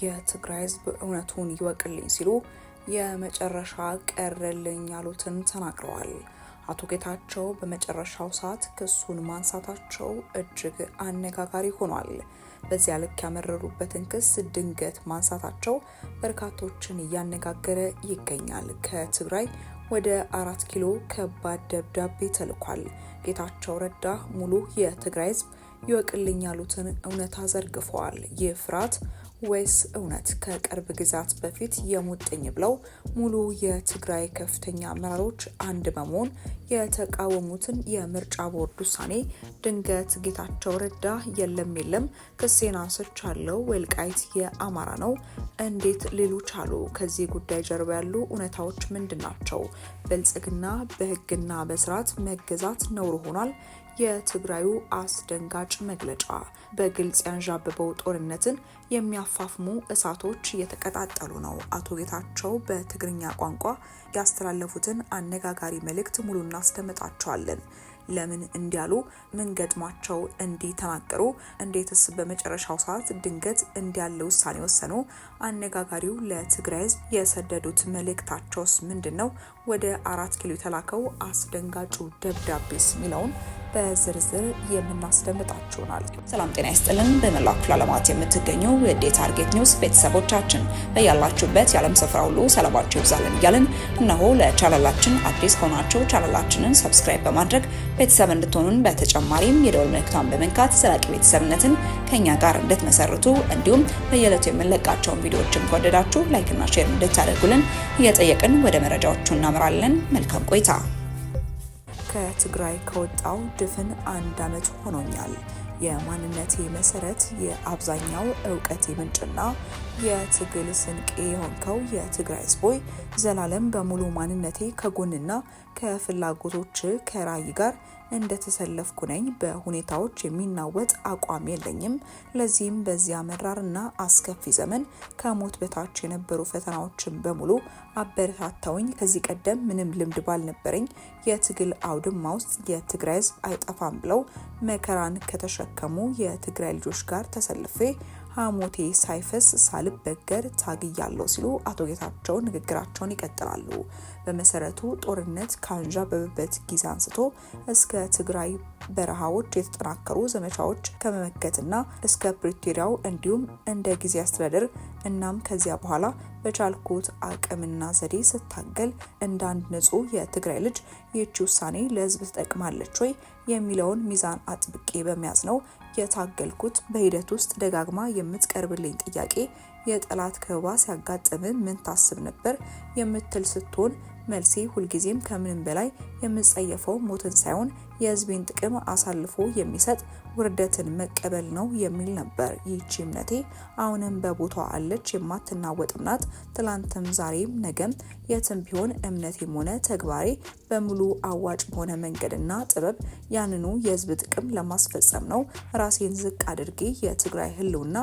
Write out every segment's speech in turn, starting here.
የትግራይ ህዝብ እውነቱን ይወቅልኝ ሲሉ የመጨረሻ ቀረልኝ ያሉትን ተናግረዋል። አቶ ጌታቸው በመጨረሻው ሰዓት ክሱን ማንሳታቸው እጅግ አነጋጋሪ ሆኗል። በዚያ ልክ ያመረሩበትን ክስ ድንገት ማንሳታቸው በርካቶችን እያነጋገረ ይገኛል። ከትግራይ ወደ 4 ኪሎ ከባድ ደብዳቤ ተልኳል። ጌታቸው ረዳ ሙሉ የትግራይ ህዝብ ይወቅልኝ ያሉትን እውነታ ዘርግፈዋል። ይህ ፍርሃት ወይስ እውነት? ከቅርብ ጊዜያት በፊት የሙጥኝ ብለው ሙሉ የትግራይ ከፍተኛ አመራሮች አንድ በመሆን የተቃወሙትን የምርጫ ቦርድ ውሳኔ ድንገት ጌታቸው ረዳ የለም ክሴን አንስቻለሁ፣ ወልቃይት የአማራ ነው እንዴት ሊሉ ቻሉ? ከዚህ ጉዳይ ጀርባ ያሉ እውነታዎች ምንድናቸው? ብልጽግና በህግና በስርዓት መገዛት ነውር ሆኗል። የትግራዩ አስደንጋጭ መግለጫ። በግልጽ ያንዣበበው ጦርነትን የሚያፋፍሙ እሳቶች እየተቀጣጠሉ ነው። አቶ ጌታቸው በትግርኛ ቋንቋ ያስተላለፉትን አነጋጋሪ መልእክት ሙሉ እናስደምጣቸዋለን። ለምን እንዲያሉ፣ ምን ገጥሟቸው እንዲህ ተናገሩ፣ እንዴትስ በመጨረሻው ሰዓት ድንገት እንዲያለ ውሳኔ ወሰኑ? አነጋጋሪው ለትግራይ ህዝብ የሰደዱት መልእክታቸውስ ምንድነው? ወደ 4 ኪሎ የተላከው አስደንጋጩ ደብዳቤስ ሚለውን በዝርዝር የምናስደምጣችሁናል። ሰላም ጤና ይስጥልን። በመላው ክፍለ ዓለማት የምትገኙ የዴ ታርጌት ኒውስ ቤተሰቦቻችን በያላችሁበት የዓለም ስፍራ ሁሉ ሰላማችሁ ይብዛልን እያልን እነሆ ለቻናላችን አዲስ ከሆናችሁ ቻናላችንን ሰብስክራይብ በማድረግ ቤተሰብ እንድትሆኑን በተጨማሪም የደወል ምልክቷን በመንካት ዘላቂ ቤተሰብነትን ከኛ ጋር እንድትመሰርቱ እንዲሁም በየዕለቱ የምንለቃቸውን ቪዲዮዎችን ከወደዳችሁ ላይክና ሼር እንድታደርጉልን እየጠየቅን ወደ መረጃዎቹ እናምራለን። መልካም ቆይታ። ከትግራይ ከወጣው ድፍን 1 ዓመት ሆኖኛል። የማንነቴ መሰረት፣ የአብዛኛው እውቀቴ ምንጭና የትግል ስንቄ የሆንከው የትግራይ ህዝቦይ ዘላለም በሙሉ ማንነቴ ከጎንና ከፍላጎቶች ከራይ ጋር እንደተሰለፍኩ ነኝ። በሁኔታዎች የሚናወጥ አቋም የለኝም። ለዚህም በዚያ መራርና አስከፊ ዘመን ከሞት በታች የነበሩ ፈተናዎችን በሙሉ አበረታታውኝ። ከዚህ ቀደም ምንም ልምድ ባልነበረኝ የትግል አውድማ ውስጥ የትግራይ ህዝብ አይጠፋም ብለው መከራን ከተሸከሙ የትግራይ ልጆች ጋር ተሰልፌ ሐሞቴ ሳይፈስ ሳልበገር ታግያለሁ ሲሉ አቶ ጌታቸው ንግግራቸውን ይቀጥላሉ። በመሰረቱ ጦርነት ካንዣበበበት ጊዜ አንስቶ እስከ ትግራይ በረሃዎች የተጠናከሩ ዘመቻዎች ከመመከትና እስከ ፕሪቶሪያው እንዲሁም እንደ ጊዜ አስተዳደር እናም ከዚያ በኋላ በቻልኩት አቅምና ዘዴ ስታገል እንደ አንድ ንጹህ የትግራይ ልጅ ይህች ውሳኔ ለህዝብ ትጠቅማለች ወይ የሚለውን ሚዛን አጥብቄ በመያዝ ነው የታገልኩት። በሂደት ውስጥ ደጋግማ የምትቀርብልኝ ጥያቄ የጠላት ከበባ ሲያጋጥም ምን ታስብ ነበር የምትል ስትሆን መልሴ ሁልጊዜም ከምንም በላይ የምጸየፈው ሞትን ሳይሆን የህዝቤን ጥቅም አሳልፎ የሚሰጥ ውርደትን መቀበል ነው የሚል ነበር። ይህቺ እምነቴ አሁንም በቦታዋ አለች፣ የማትናወጥም ናት። ትላንትም ዛሬም ነገም የትም ቢሆን እምነቴም ሆነ ተግባሬ በሙሉ አዋጭ በሆነ መንገድና ጥበብ ያንኑ የህዝብ ጥቅም ለማስፈጸም ነው። ራሴን ዝቅ አድርጌ የትግራይ ህልውና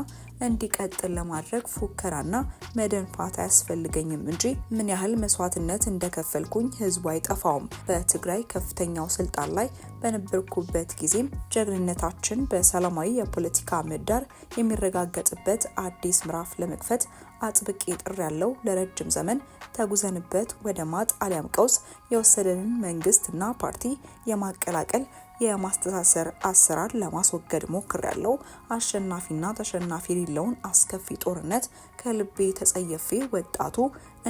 እንዲቀጥል ለማድረግ ፉከራና መደንፋት አያስፈልገኝም እንጂ ምን ያህል መስዋዕትነት እንደከፈልኩኝ ህዝቡ አይጠፋውም። በትግራይ ከፍተኛው ስልጣን ላይ በነበርኩበት ጊዜም ጀግንነታችን በሰላማዊ የፖለቲካ ምህዳር የሚረጋገጥበት አዲስ ምዕራፍ ለመክፈት አጥብቄ ጥሪ ያለው ለረጅም ዘመን ተጉዘንበት ወደ ማጥ አሊያም ቀውስ የወሰደንን መንግስትና ፓርቲ የማቀላቀል የማስተሳሰር አሰራር ለማስወገድ ሞክሬያለሁ። አሸናፊና ተሸናፊ የሌለውን አስከፊ ጦርነት ከልቤ ተጸየፌ ወጣቱ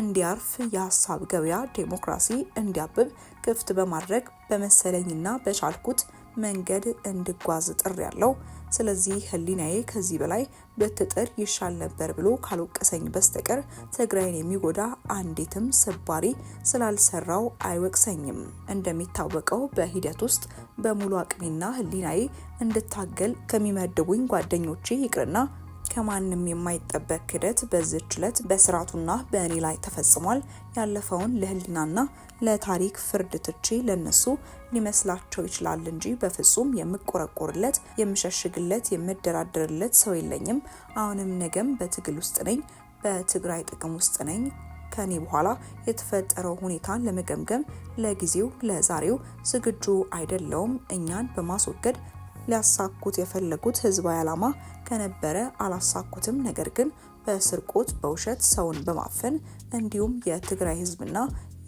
እንዲያርፍ የሀሳብ ገበያ ዴሞክራሲ እንዲያብብ ክፍት በማድረግ በመሰለኝና በቻልኩት መንገድ እንድጓዝ ጥሬያለሁ። ስለዚህ ህሊናዬ ከዚህ በላይ ብትጥር ይሻል ነበር ብሎ ካልወቀሰኝ በስተቀር ትግራይን የሚጎዳ አንዲትም ስባሪ ስላልሰራው አይወቅሰኝም። እንደሚታወቀው በሂደት ውስጥ በሙሉ አቅሜና ህሊናዬ እንድታገል ከሚመድቡኝ ጓደኞቼ ይቅርና ከማንም የማይጠበቅ ክደት በዚህች ዕለት በስርዓቱና በእኔ ላይ ተፈጽሟል። ያለፈውን ለህሊናና ለታሪክ ፍርድ ትቼ ለነሱ ሊመስላቸው ይችላል እንጂ በፍጹም የምቆረቆርለት፣ የምሸሽግለት፣ የምደራደርለት ሰው የለኝም። አሁንም ነገም በትግል ውስጥ ነኝ፣ በትግራይ ጥቅም ውስጥ ነኝ። ከኔ በኋላ የተፈጠረው ሁኔታን ለመገምገም ለጊዜው ለዛሬው ዝግጁ አይደለውም። እኛን በማስወገድ ሊያሳኩት የፈለጉት ህዝባዊ ዓላማ ከነበረ አላሳኩትም። ነገር ግን በስርቆት በውሸት ሰውን በማፈን እንዲሁም የትግራይ ህዝብና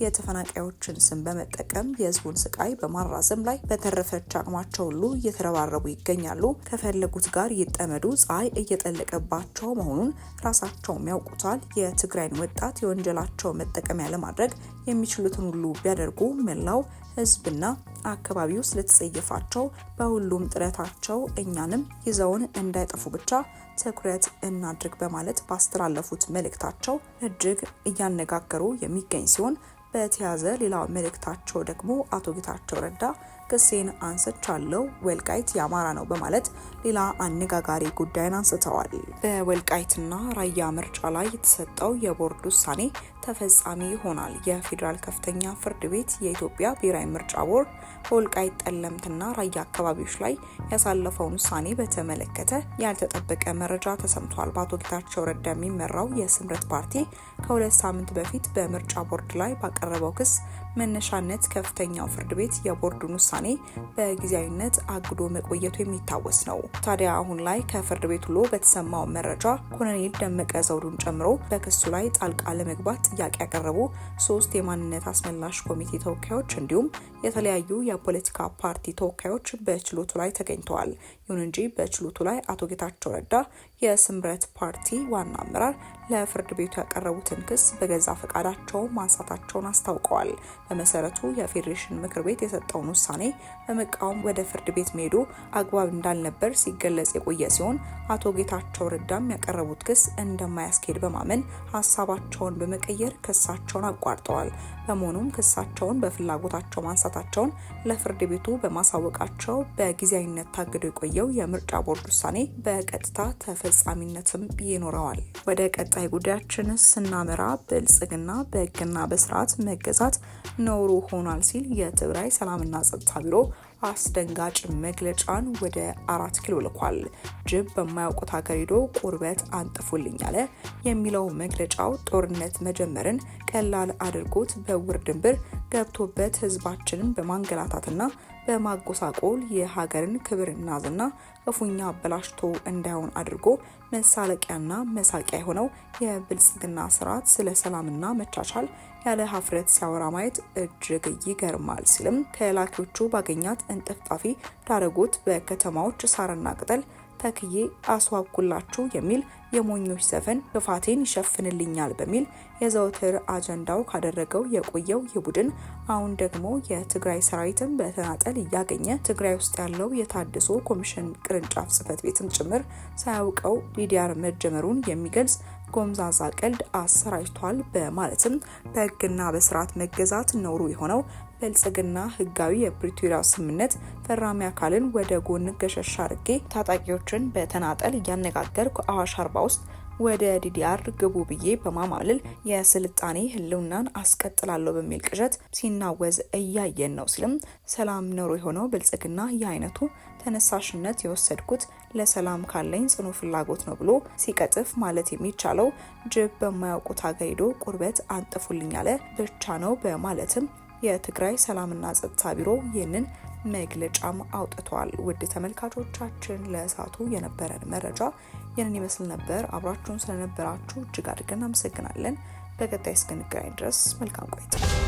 የተፈናቃዮችን ስም በመጠቀም የህዝቡን ስቃይ በማራዘም ላይ በተረፈች አቅማቸው ሁሉ እየተረባረቡ ይገኛሉ። ከፈለጉት ጋር ይጠመዱ፣ ፀሐይ እየጠለቀባቸው መሆኑን ራሳቸውም ያውቁታል። የትግራይን ወጣት የወንጀላቸው መጠቀሚያ ለማድረግ የሚችሉትን ሁሉ ቢያደርጉ መላው ህዝብና አካባቢው ስለተጸየፋቸው በሁሉም ጥረታቸው እኛንም ይዘውን እንዳይጠፉ ብቻ ትኩረት እናድርግ በማለት ባስተላለፉት መልእክታቸው እጅግ እያነጋገሩ የሚገኝ ሲሆን በተያዘ ሌላ መልእክታቸው ደግሞ አቶ ጌታቸው ረዳ ክሴን አንስቻለሁ፣ ወልቃይት የአማራ ነው በማለት ሌላ አነጋጋሪ ጉዳይን አንስተዋል። በወልቃይትና ራያ ምርጫ ላይ የተሰጠው የቦርድ ውሳኔ ተፈጻሚ ይሆናል። የፌዴራል ከፍተኛ ፍርድ ቤት የኢትዮጵያ ብሔራዊ ምርጫ ቦርድ በወልቃይት ጠለምትና ራያ አካባቢዎች ላይ ያሳለፈውን ውሳኔ በተመለከተ ያልተጠበቀ መረጃ ተሰምቷል። በአቶ ጌታቸው ረዳ የሚመራው የስምረት ፓርቲ ከ2 ሳምንት በፊት በምርጫ ቦርድ ላይ ባቀረበው ክስ መነሻነት ከፍተኛው ፍርድ ቤት የቦርዱን ውሳኔ በጊዜያዊነት አግዶ መቆየቱ የሚታወስ ነው። ታዲያ አሁን ላይ ከፍርድ ቤት ውሎ በተሰማው መረጃ ኮሎኔል ደመቀ ዘውዱን ጨምሮ በክሱ ላይ ጣልቃ ለመግባት ጥያቄ ያቀረቡ 3 የማንነት አስመላሽ ኮሚቴ ተወካዮች እንዲሁም የተለያዩ የፖለቲካ ፓርቲ ተወካዮች በችሎቱ ላይ ተገኝተዋል። ይሁን እንጂ በችሎቱ ላይ አቶ ጌታቸው ረዳ የስምረት ፓርቲ ዋና አመራር ለፍርድ ቤቱ ያቀረቡትን ክስ በገዛ ፈቃዳቸው ማንሳታቸውን አስታውቀዋል። በመሰረቱ የፌዴሬሽን ምክር ቤት የሰጠውን ውሳኔ በመቃወም ወደ ፍርድ ቤት መሄዱ አግባብ እንዳልነበር ሲገለጽ የቆየ ሲሆን አቶ ጌታቸው ረዳም ያቀረቡት ክስ እንደማያስኬድ በማመን ሀሳባቸውን በመቀየር ክሳቸውን አቋርጠዋል። በመሆኑም ክሳቸውን በፍላጎታቸው ማንሳታቸውን ለፍርድ ቤቱ በማሳወቃቸው በጊዜያዊነት ታግዶ የቆየው የምርጫ ቦርድ ውሳኔ በቀጥታ ተፈጻሚነትም ይኖረዋል። ወደ ቀጣይ ጉዳያችን ስናመራ ብልጽግና በሕግና በስርዓት መገዛት ነውሩ ሆኗል ሲል የትግራይ ሰላምና ጸጥታ ቢሮ አስደንጋጭ መግለጫን ወደ 4 ኪሎ ልኳል። ጅብ በማያውቁት ሀገር ሄዶ ቁርበት አንጥፉልኝ አለ የሚለው መግለጫው ጦርነት መጀመርን ቀላል አድርጎት በውር ድንብር ገብቶበት ህዝባችንን በማንገላታትና በማጎሳቆል የሀገርን ክብርና ዝና ክፉኛ አበላሽቶ እንዳይሆን አድርጎ መሳለቂያና መሳቂያ የሆነው የብልጽግና ስርዓት ስለ ሰላምና መቻቻል ያለ ሀፍረት ሲያወራ ማየት እጅግ ይገርማል ሲልም ከላኪዎቹ ባገኛት እንጥፍጣፊ ዳረጎት በከተማዎች ሳርና ቅጠል ተክዬ አስዋብኩላችሁ የሚል የሞኞች ዘፈን ክፋቴን ይሸፍንልኛል በሚል የዘወትር አጀንዳው ካደረገው የቆየው የቡድን አሁን ደግሞ የትግራይ ሰራዊትን በተናጠል እያገኘ ትግራይ ውስጥ ያለው የታድሶ ኮሚሽን ቅርንጫፍ ጽህፈት ቤትም ጭምር ሳያውቀው ዲዲአር መጀመሩን የሚገልጽ ጎምዛዛ ቀልድ አሰራጭቷል በማለትም በህግና በስርዓት መገዛት ነውሩ የሆነው ብልጽግና ህጋዊ የፕሪቶሪያ ስምምነት ፈራሚ አካልን ወደ ጎን ገሸሽ አድርጌ ታጣቂዎችን በተናጠል እያነጋገርኩ አዋሽ አርባ ውስጥ ወደ ዲዲአር ግቡ ብዬ በማማለል የስልጣኔ ህልውናን አስቀጥላለሁ በሚል ቅዠት ሲናወዝ እያየን ነው ሲልም ሰላም ነውሩ የሆነው ብልጽግና የአይነቱ ተነሳሽነት የወሰድኩት ለሰላም ካለኝ ጽኑ ፍላጎት ነው ብሎ ሲቀጥፍ ማለት የሚቻለው ጅብ በማያውቁት ሀገር ሄዶ ቁርበት አንጥፉልኝ አለ ብቻ ነው በማለትም የትግራይ ሰላምና ጸጥታ ቢሮ ይህንን መግለጫም አውጥቷል። ውድ ተመልካቾቻችን ለእሳቱ የነበረን መረጃ ይህንን ይመስል ነበር። አብራችሁን ስለነበራችሁ እጅግ አድርገን እናመሰግናለን። በቀጣይ እስክንገናኝ ድረስ መልካም ቆይታ